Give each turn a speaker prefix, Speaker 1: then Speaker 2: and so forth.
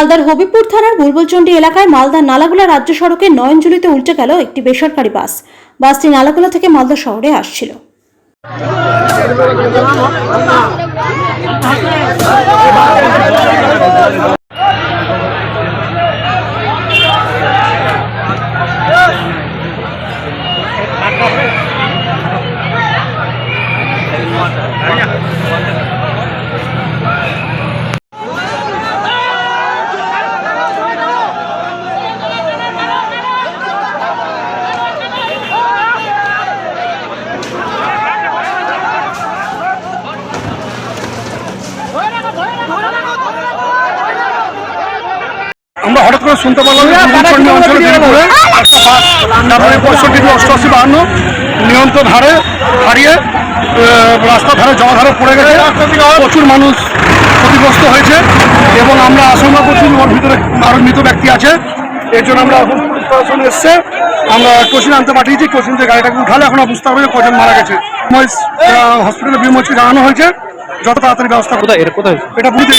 Speaker 1: মালদার হবিপুর থানার বুলবুলচন্ডী এলাকায় মালদা নালাগোলা রাজ্য সড়কে নয়নজুলিতে উল্টে গেল একটি বেসরকারি বাস। বাসটি নালাগোলা থেকে মালদা শহরে আসছিল।
Speaker 2: আমরা হঠাৎ করে শুনতে পারলাম অঞ্চলে তারপরে 65-88-52 নিয়ন্ত্রণ হারিয়ে রাস্তার ধারে জলাধারে পড়ে গেছে। প্রচুর মানুষ ক্ষতিগ্রস্ত হয়েছে এবং আমরা আশঙ্কা করছি ওর ভিতরে আরও মৃত ব্যক্তি আছে। এর জন্য আমরা প্রশাসন এসছে, আমরা কোচিন আনতে পাঠিয়েছি। কোচিন থেকে গাড়িটাকে উঠালে এখন বুঝতে পারবে কজন মারা গেছে। হসপিটালে বিমোচকে জানানো হয়েছে, যত তাড়াতাড়ি ব্যবস্থা।
Speaker 3: কোথায় এটা
Speaker 2: বুঝতে